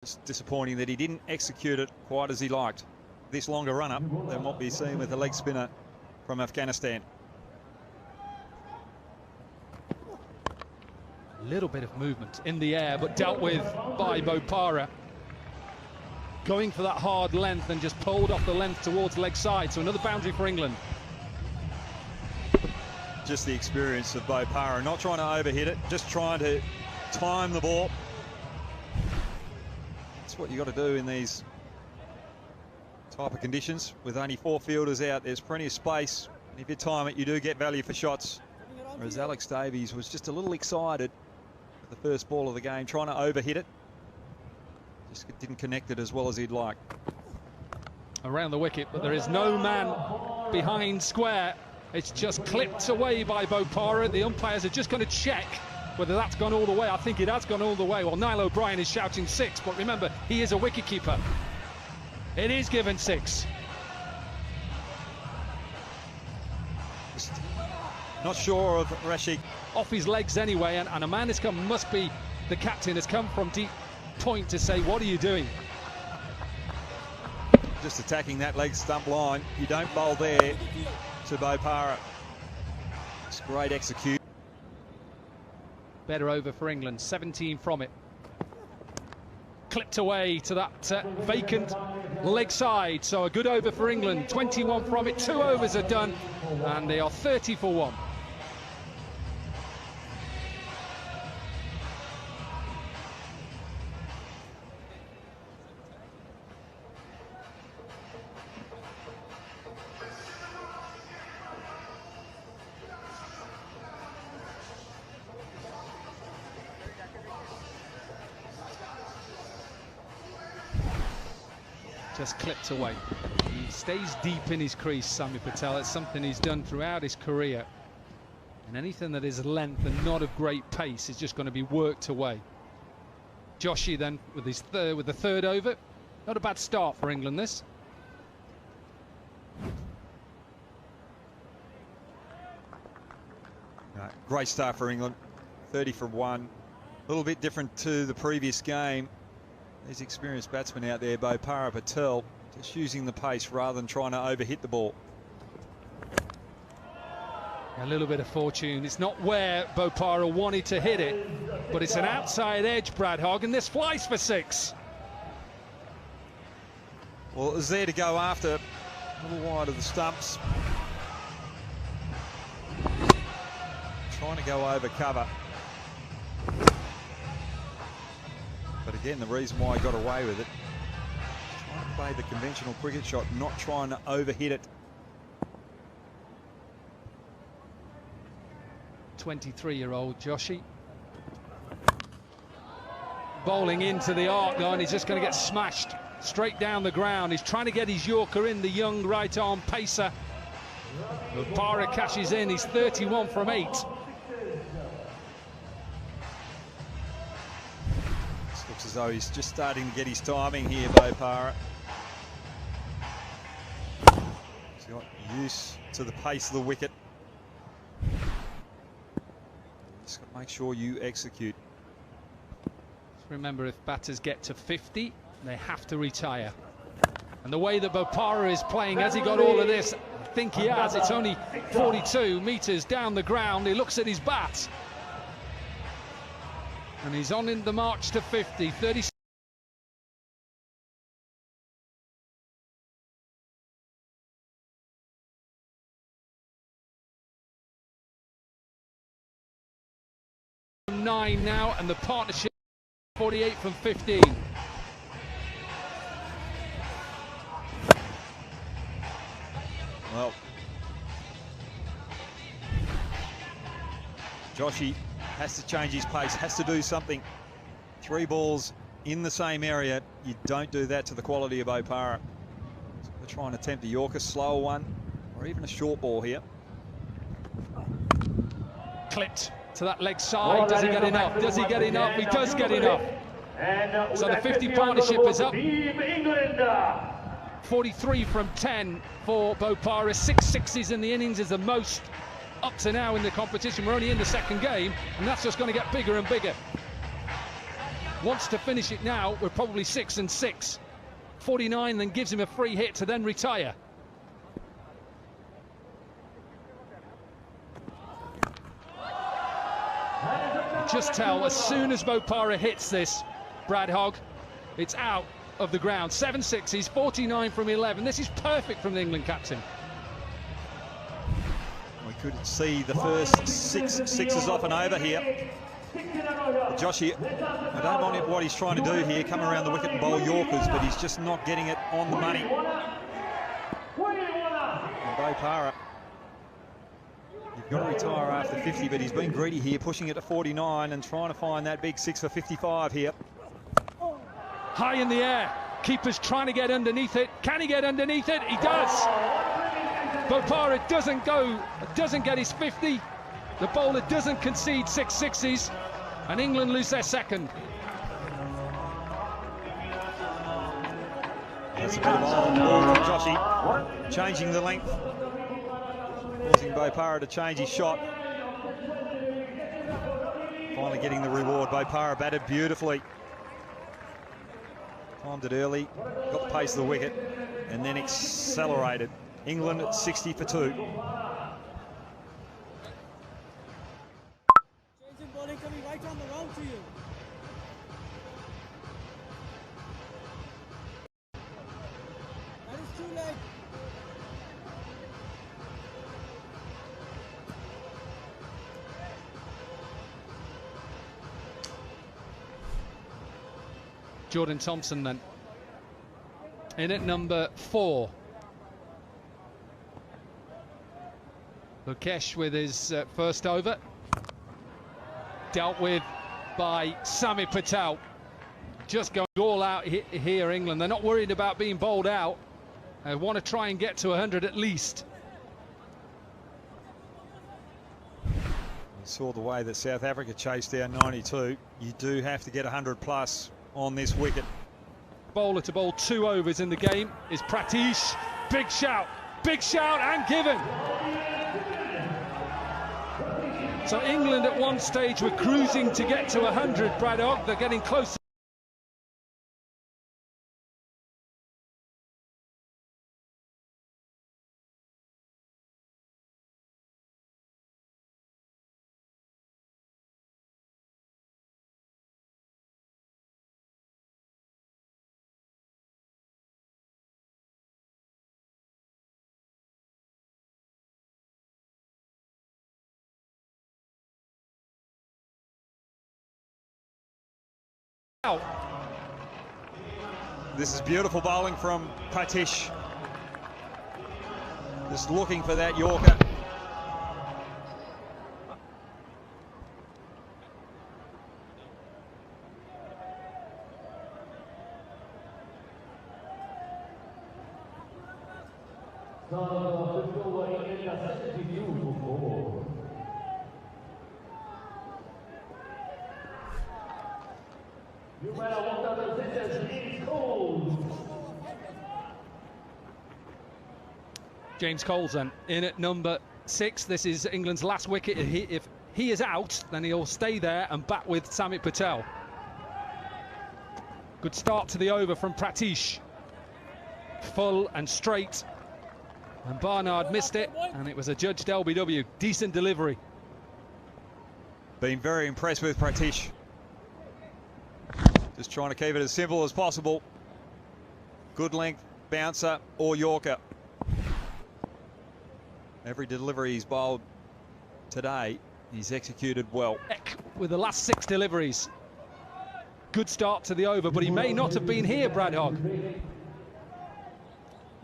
It's disappointing that he didn't execute it quite as he liked. This longer run-up than what we've seen with the leg spinner from Afghanistan. A little bit of movement in the air, but dealt with by Bopara. Going for that hard length and just pulled off the length towards leg side. So another boundary for England. Just the experience of Bopara, not trying to overhit it, just trying to time the ball. That's what you got to do in these type of conditions. With only 4 fielders out, there's plenty of space. And if you time it, you do get value for shots. Whereas Alex Davies was just a little excited at the first ball of the game, trying to overhit it. Just didn't connect it as well as he'd like. Around the wicket, but there is no man behind square. It's just clipped away by Bopara. The umpires are just going to check whether that's gone all the way. I think it has gone all the way. Well, Niall O'Brien is shouting 6, but remember, he is a wicketkeeper. It is given 6. Not sure of Rashid. Off his legs anyway, and a man has come, must be the captain, has come from deep point to say, what are you doing? Just attacking that leg stump line. You don't bowl there to Bopara. It's great execution. Better over for England, 17 from it. Clipped away to that vacant leg side, so a good over for England. 21 from it, 2 overs are done, and they are 30 for 1. Just clipped away. He stays deep in his crease, Sami Patel. It's something he's done throughout his career. And anything that is length and not of great pace is just going to be worked away. Joshi then with the third over. Not a bad start for England, this. Great start for England. 30 for 1. A little bit different to the previous game. These experienced batsmen out there, Bopara, Patel, just using the pace rather than trying to overhit the ball. A little bit of fortune. It's not where Bopara wanted to hit it, but it's an outside edge, Brad Hogg, and this flies for 6. Well, it was there to go after, a little wide of the stumps. Trying to go over cover. But again, the reason why he got away with it, trying to play the conventional cricket shot, not trying to overhit it. 23-year-old Joshi. Bowling into the arc line, he's just going to get smashed straight down the ground. He's trying to get his Yorker in, the young right-arm pacer. Bopara cashes in, he's 31 from 8. Looks as though he's just starting to get his timing here, Bopara. He's got used to the pace of the wicket. Just got to make sure you execute. Just remember, if batters get to 50, they have to retire. And the way that Bopara is playing, has he got all of this? I think he has. It's only 42 metres down the ground. He looks at his bat. And he's on in the march to 50, 30. From 9 now, and the partnership 48 from 15. Well, Joshi has to change his pace, has to do something. 3 balls in the same area. You don't do that to the quality of Bopara. So we're trying to attempt a Yorker, slower one, or even a short ball here. Clipped to that leg side. Does he get enough? Does he get enough? He does get enough. So the 50 partnership is up. 43 from 10 for Bopara. 6 sixes in the innings is the most up to now in the competition. We're only in the second game, and that's just going to get bigger and bigger. wants to finish it now, we're probably 6 and 6. 49 then gives him a free hit to then retire. Just tell, as soon as Bopara hits this, Brad Hogg, it's out of the ground. 7-6, he's 49 from 11. This is perfect from the England captain. We could see the first sixes off and over here. Joshy, I don't mind what he's trying to do here, come around the wicket and bowl Yorkers, but he's just not getting it on the money. And Bopara, you've got to retire after 50, but he's been greedy here, pushing it to 49 and trying to find that big 6 for 55 here. High in the air, keeper's trying to get underneath it. Can he get underneath it? He does. Bopara doesn't get his 50. The bowler doesn't concede 6 sixes, and England lose their second. That's a bit of a ball from Joshy, changing the length, causing Bopara to change his shot. Finally getting the reward. Bopara batted beautifully. Timed it early, got the pace of the wicket, and then accelerated. England at 60 for 2. Changing bowling coming right on the round to you. That is 2 leg. Jordan Thompson then in at number 4. Lukesh with his first over, dealt with by Sami Patel. Just going all out here, England. They're not worried about being bowled out. They want to try and get to 100 at least. You saw the way that South Africa chased down 92. You do have to get 100 plus on this wicket. Bowler to bowl 2 overs in the game is Pratish. Big shout and given. So England at one stage were cruising to get to 100, Brad Hogg. They're getting close. This is beautiful bowling from Pratish. Just looking for that Yorker. James Cole's then in at number 6. This is England's last wicket. If he is out, then he'll stay there and bat with Samit Patel. Good start to the over from Pratish. Full and straight. And Barnard missed it, and it was a judged LBW. Decent delivery. Been very impressed with Pratish. Just trying to keep it as simple as possible. Good length, bouncer or Yorker. Every delivery he's bowled today, he's executed well. With the last 6 deliveries. Good start to the over, but he may not have been here, Brad Hogg.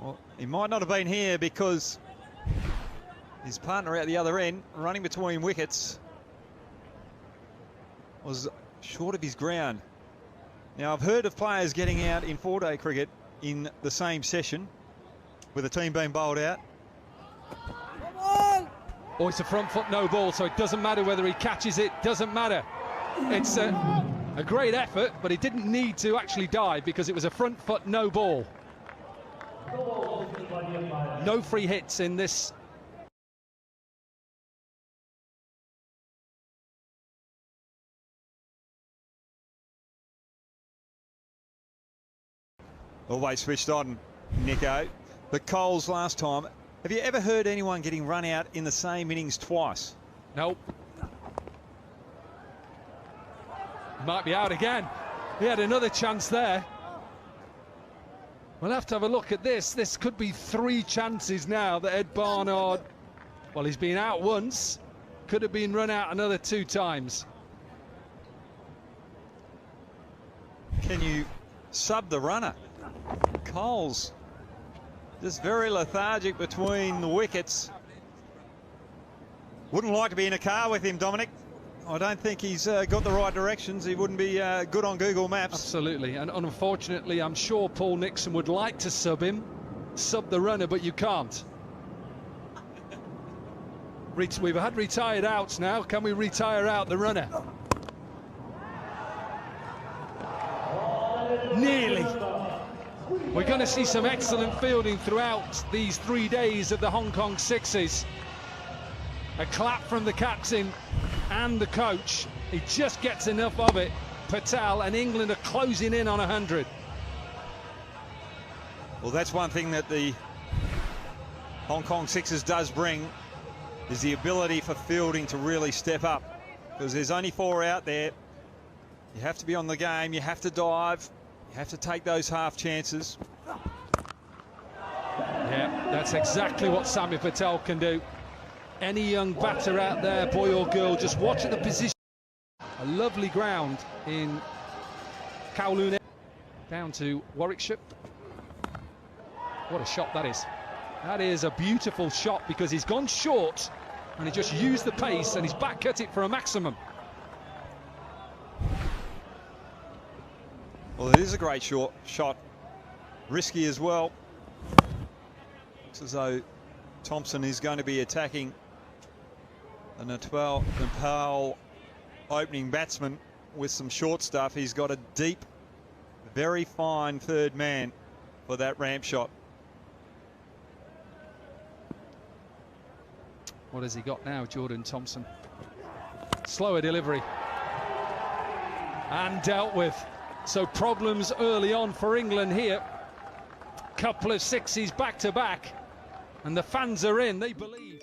Well, he might not have been here because his partner at the other end, running between wickets, was short of his ground. Now, I've heard of players getting out in 4-day cricket in the same session with a team being bowled out. Oh, it's a front foot no ball, so it doesn't matter whether he catches it, doesn't matter. It's a great effort, but he didn't need to actually dive because it was a front foot no ball. No free hits in this Always switched on, Nico. But Coles last time, have you ever heard anyone getting run out in the same innings twice? Nope. Might be out again. He had another chance there. We'll have to have a look at this. This could be 3 chances now that Ed Barnard, well, he's been out once, could have been run out another 2 times. Can you sub the runner? Coles just very lethargic between the wickets. Wouldn't like to be in a car with him, Dominic. I don't think he's got the right directions. He wouldn't be good on Google Maps. Absolutely, and unfortunately, I'm sure Paul Nixon would like to sub him, sub the runner, but you can't. We've had retired outs now. Can we retire out the runner? Nearly. We're going to see some excellent fielding throughout these 3 days of the Hong Kong Sixes. A clap from the captain and the coach. He just gets enough of it. Patel, and England are closing in on 100. Well, that's one thing that the Hong Kong Sixers does bring, is the ability for fielding to really step up. Because there's only 4 out there. You have to be on the game, you have to dive, you have to take those half chances. Yeah, that's exactly what Sami Patel can do. Any young batter out there, boy or girl, just watch at the position. A lovely ground in Kowloon, down to Warwickshire. What a shot that is. That is a beautiful shot because he's gone short and he just used the pace and he's back cut it for a maximum. Well, it is a great shot. Risky as well. Looks as though Thompson is going to be attacking the Nepal opening batsman with some short stuff. He's got a deep, very fine third man for that ramp shot. What has he got now, Jordan Thompson? Slower delivery. And dealt with. So problems early on for England here. Couple of 6s back to back. And the fans are in, they believe.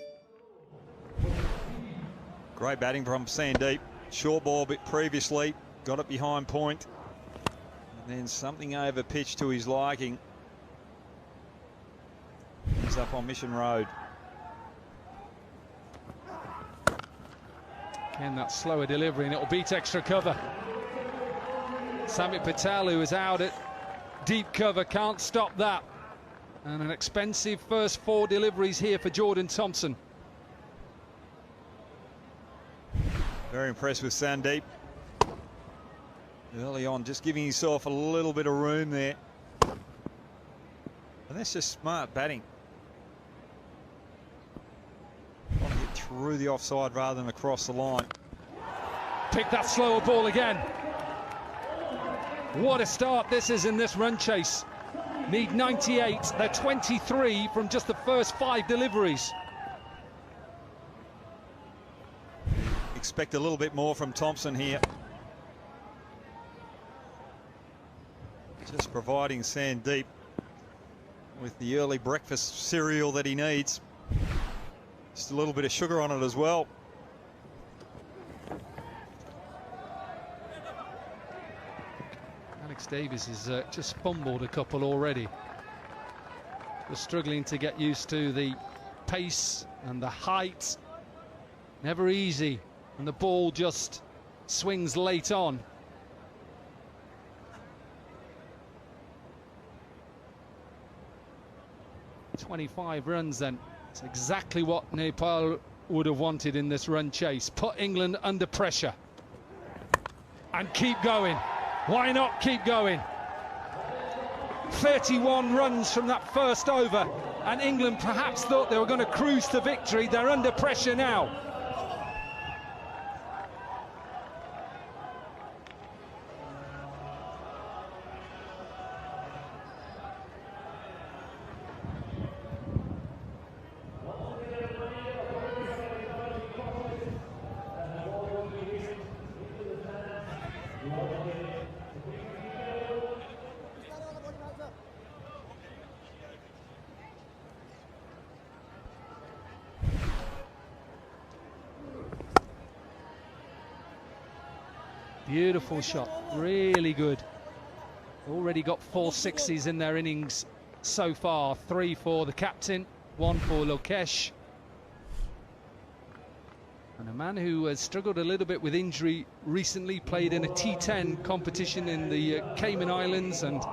Great batting from Sandeep. Short ball bit previously, got it behind point. And then something over pitch to his liking. He's up on Mission Road. Again, that slower delivery, and it'll beat extra cover. Sami Patel, who is out at deep cover, can't stop that. And an expensive first 4 deliveries here for Jordan Thompson. Very impressed with Sandeep. Early on, just giving himself a little bit of room there. And that's just smart batting. Want to hit through the offside rather than across the line. Pick that slower ball again. What a start this is in this run chase. Need 98, they're 23 from just the first 5 deliveries. Expect a little bit more from Thompson here. Just providing Sandeep with the early breakfast cereal that he needs. Just a little bit of sugar on it as well. Alex Davies has just fumbled a couple already. Just struggling to get used to the pace and the height. Never easy, and the ball just swings late on. "25 runs then. It's exactly what Nepal would have wanted in this run chase. Put England under pressure. And keep going. Why not keep going? 31 runs from that first over, and England perhaps thought they were going to cruise to victory. They're under pressure now. Beautiful shot, really good. Already got 4 sixes in their innings so far. 3 for the captain, 1 for Lokesh. And a man who has struggled a little bit with injury recently, played in a T10 competition in the Cayman Islands and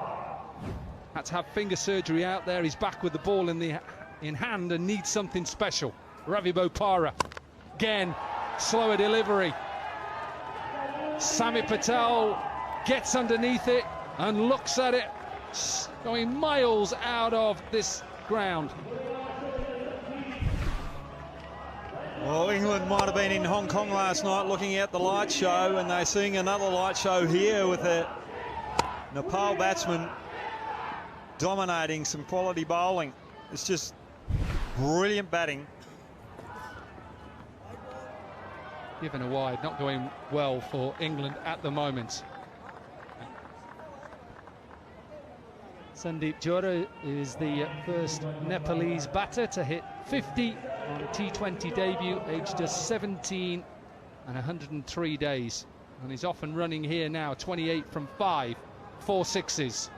had to have finger surgery out there. He's back with the ball in hand and needs something special. Ravi Bopara, again, slower delivery. Sami Patel gets underneath it and looks at it, going miles out of this ground. Well, England might have been in Hong Kong last night looking at the light show, and they're seeing another light show here with a Nepal batsman dominating some quality bowling. It's just brilliant batting. Given a wide, not going well for England at the moment. Sandeep Johra is the first Nepalese batter to hit 50 on T20 debut, aged just 17 and 103 days. And he's off and running here now, 28 from 5, 4 sixes.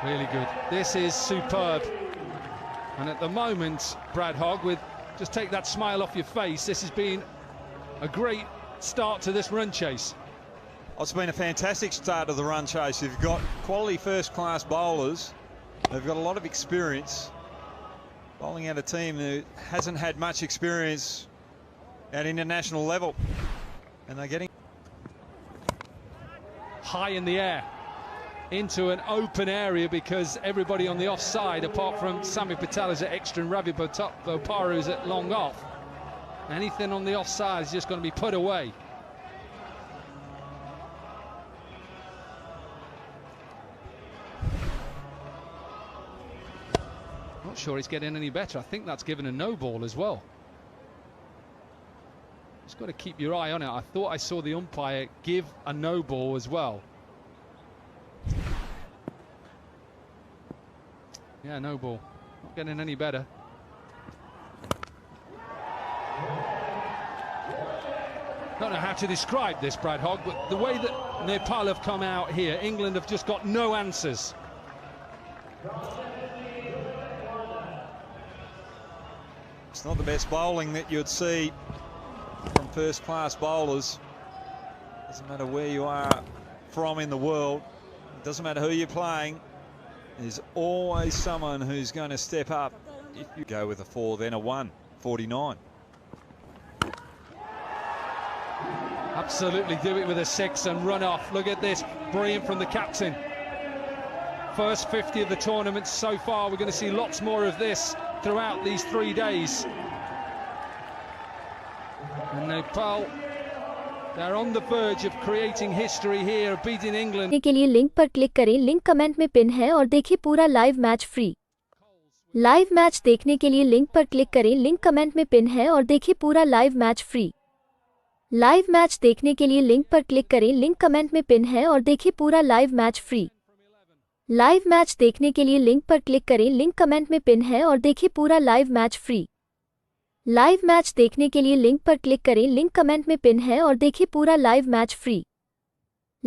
Really good. This is superb. And at the moment, Brad Hogg, just take that smile off your face, this has been a great start to this run chase. It's been a fantastic start to the run chase. You've got quality first-class bowlers. They've got a lot of experience. Bowling out a team who hasn't had much experience at international level. And they're getting high in the air into an open area because everybody on the offside, apart from Sami Patel, is at extra and Ravi Bopara is at long off. Anything on the offside is just going to be put away. Not sure he's getting any better. I think that's given a no ball as well. Just got to keep your eye on it. I thought I saw the umpire give a no ball as well. Yeah, no ball. Not getting any better. Don't know how to describe this, Brad Hogg, but the way that Nepal have come out here, England have just got no answers. It's not the best bowling that you'd see from first-class bowlers. Doesn't matter where you are from in the world. It doesn't matter who you're playing. There's always someone who's going to step up. If you go with a 4, then a 1, 49. Absolutely do it with a 6 and run off. Look at this, brilliant from the captain. First 50 of the tournament so far. We're going to see lots more of this throughout these 3 days. And Nepal, they're on the verge of creating history here, beating England. के लिए link पर click करें, link comment में pin है और देखिए पूरा live match free. Live match देखने के लिए लिंक पर क्लिक करें, लिंक कमेंट में पिन है और देखिए पूरा live match free. Live match देखने के लिए लिंक पर क्लिक करें, लिंक कमेंट में पिन है और देखिए पूरा live match free. Live match देखने के लिए लिंक पर क्लिक करें, लिंक कमेंट में पिन है और देखिए पूरा live match free. Live match देखने के लिए लिंक पर क्लिक करें, लिंक कमेंट में पिन है और देखिए पूरा live match free.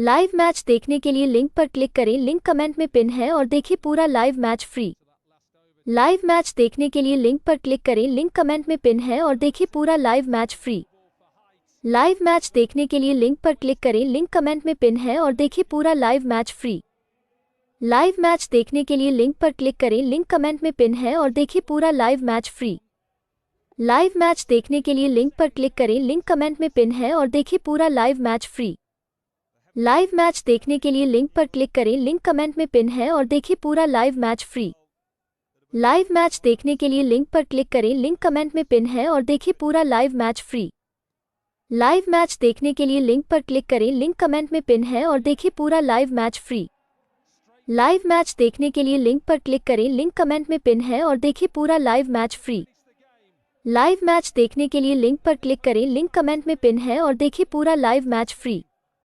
Live match देखने के लिए लिंक पर क्लिक करें, लिंक कमेंट में पिन है और देखिए पूरा live match free. Live match देखने के लिए लिंक पर क्लिक करें, लिंक कमेंट में पिन है और देखिए पूरा live match free. Live match देखने के लिए लिंक पर क्लिक करें, लिंक कमेंट में पिन है और देखिए पूरा live match free. Live match देखने के लिए लिंक पर क्लिक करें, लिंक कमेंट में पिन है और देखिए पूरा live match free. Live match देखने के लिए लिंक पर क्लिक करें, लिंक कमेंट में पिन है और देखिए पूरा live match free. Live match देखने के लिए लिंक पर क्लिक करें, लिंक कमेंट में पिन है और देखिए पूरा live match free. Live match देखने के लिए लिंक पर क्लिक करें, लिंक कमेंट में पिन है और देखिए पूरा live match free. Live match देखने के लिए लिंक पर क्लिक करें, लिंक कमेंट में पिन है और देखिए पूरा live match free. Live match देखने के लिए लिंक पर क्लिक करें, लिंक कमेंट में पिन है और देखिए पूरा live match free. Live match देखने के लिए लिंक पर क्लिक करें, लिंक कमेंट में पिन है और देखिए पूरा लाइव मैच फ्री।